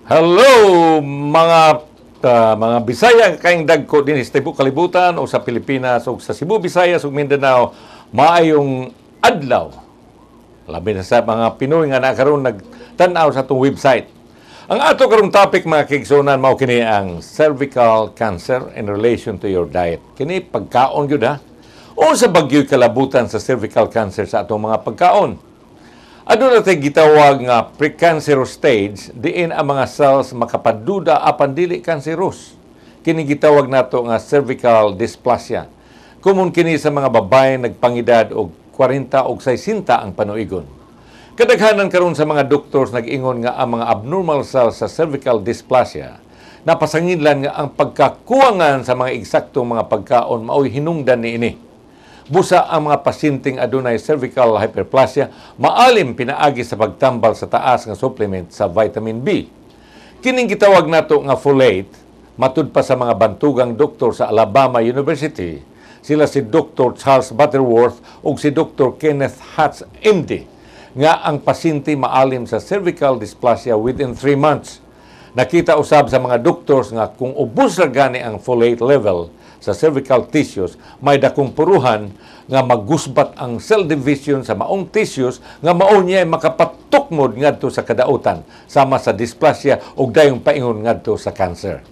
Hello mga Bisaya kayong dagko din sa tibok kalibutan o sa Pilipinas o sa Cebu, Visayas ug Mindanao. Maayong adlaw. Labi na sa mga Pinoy nga nakaroon nagtan-aw sa atong website. Ang ato karong topic mga kaigsunan mao kini ang cervical cancer in relation to your diet. Kini pagkaon gyud ha. O sa bagyo'y kalabutan sa cervical cancer sa atong mga pagkaon. Aduna tay gitawag nga precancerous stage diin ang mga cells makapaduda apan dili cancerous. Kini gitawag nato nga cervical dysplasia. Common kini sa mga babae nagpangidad og 40 og 60 ang panuigon. Kadaghanan karon sa mga doctors nag-ingon nga ang mga abnormal cells sa cervical dysplasia napasanginlan nga ang pagkakuwangan sa mga eksaktong mga pagkaon mao'y hinungdan niini. Busa ang mga pasyenteng adunay cervical hyperplasia, maalim pinaagi sa pagtambal sa taas nga supplement sa vitamin B. Kining gitawag nato nga folate, matud pa sa mga bantugang doktor sa Alabama University, sila si Dr. Charles Butterworth ug si Dr. Kenneth Hatch, MD, nga ang pasyente maalim sa cervical dysplasia within 3 months. Nakita usab sa mga doctors nga kung ubos ra gani ang folate level sa cervical tissues, may dakong puruhan nga magusbat ang cell division sa maong tissues nga mao niya makapatukmod ngadto sa kadautan sama sa dysplasia ug dayong paingon ngadto sa cancer.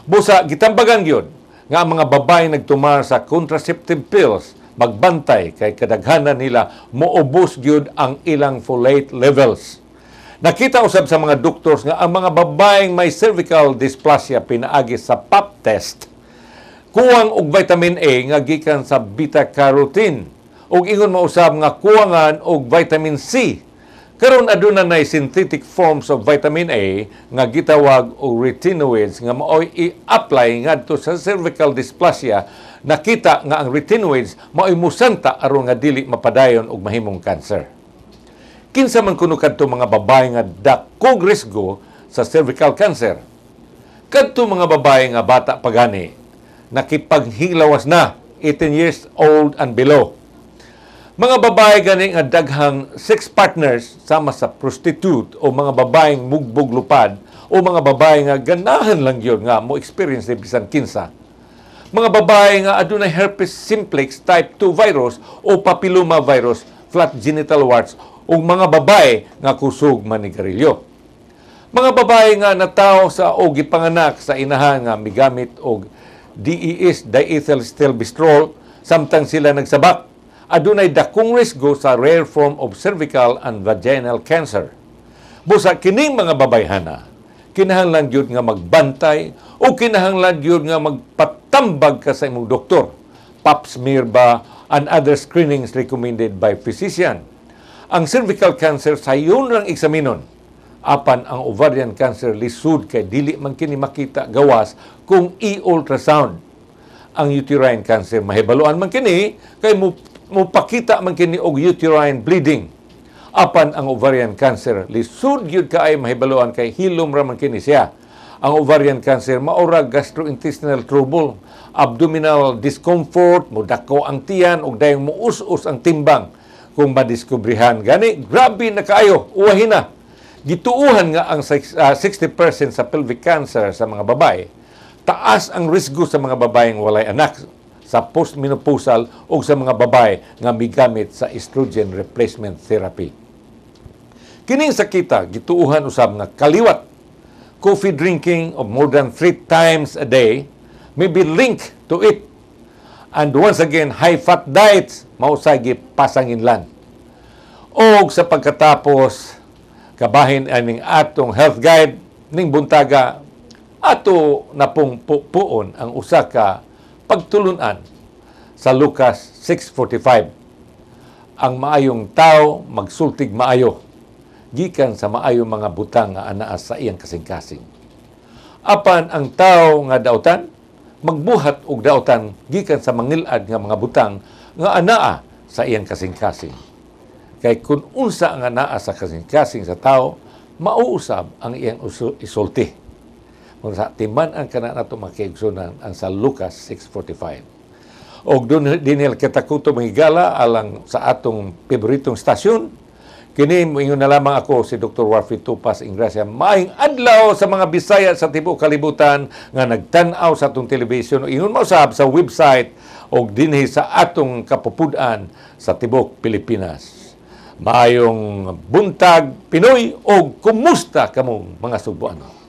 Busa gitambagan gyud nga ang mga babae nagtumar sa contraceptive pills magbantay kay kadaghanan nila moubos gyud ang ilang folate levels. Nakita usab sa mga doctors nga ang mga babaeng may cervical dysplasia pinaagi sa pap test kuwang og vitamin A nga gikan sa beta-carotene ug ingon mausab nga kuwangan og vitamin C. Karon aduna nay synthetic forms of vitamin A nga gitawag og retinoids nga mao'y i-apply ngadto sa cervical dysplasia. Nakita nga ang retinoids mao'y musanta aron nga dili mapadayon og mahimong cancer. Kinsa man kuno kadto mga babae nga dakong risgo sa cervical cancer? Kadto mga babae nga bata pa gani nakipaghilawas na 18 years old and below. Mga babae gani nga daghang sex partners sama sa prostitute o mga babaeng mugbog lupad o mga babae nga ganahan lang yun nga mo experience ni bisan kinsa. Mga babae nga adunay herpes simplex type 2 virus o papilloma virus, flat genital warts o mga babae nga kusog manigarilyo. Mga babae nga natawo sa o gipanganak sa inahan nga migamit og DES, diethylstilbestrol, samtang sila nagsabak. Adunay dakong risgo sa rare form of cervical and vaginal cancer. Busa kining mga babayhana, kinahanglan gyud nga magbantay o kinahanglan gyud nga magpatambag ka sa imong doktor. Pap smear ba and other screenings recommended by physician. Ang cervical cancer sayon lang eksaminon. Apan ang ovarian cancer lisud kay dili man kini makita gawas kung i-ultrasound. Ang uterine cancer mahibaluan man kini kay mupakita man kini og uterine bleeding. Apan ang ovarian cancer lisud gyud kaay mahibaluan kay hilom ra man kini siya. Ang ovarian cancer maura gastrointestinal trouble, abdominal discomfort, mudako ang tiyan ug dayong muus-us ang timbang. Kung madiskubrihan gani grabe na kaayo, uwahin na. Gituuhan nga ang 60% sa pelvic cancer sa mga babae. Taas ang risgo sa mga babaeng walay anak, sa postmenopausal o sa mga babae nga migamit sa estrogen replacement therapy. Kining sakita gituuhan usab nga kaliwat. Coffee drinking of more than 3 times a day may be linked to it. And once again, high-fat diets mausay gipasanginlan. Og sa pagkatapos kabahin aning atong health guide ning buntaga ato napong puon ang usa ka pagtulunan sa Lucas 6:45. Ang maayong tao magsultig maayo gikan sa maayong mga butang nga anaa sa iyang kasing-kasing. Apan ang tao nga daotan magbuhat og daotan gikan sa mangilad nga mga butang nga anaa sa iyang kasing-kasing. Kay kung unsa nga naa sa kasing-kasing sa tao, mauusab ang iyang isulti. Kung sa timan ang kana nato makiigsunan ang sa Lucas 6:45. Og doon dinil kita kuto manghigala alang sa atong paboritong stasyon Kini moingon na lamang ako si Dr. Warfi Tupas Ingracia. Maayong adlaw sa mga Bisaya sa tibuok kalibutan nga nagtan-aw sa atong television o ingon mo usab sa website o dinhi sa atong kapupudan sa tibuok Pilipinas. Maayong buntag Pinoy o kumusta kamong mga Subuano.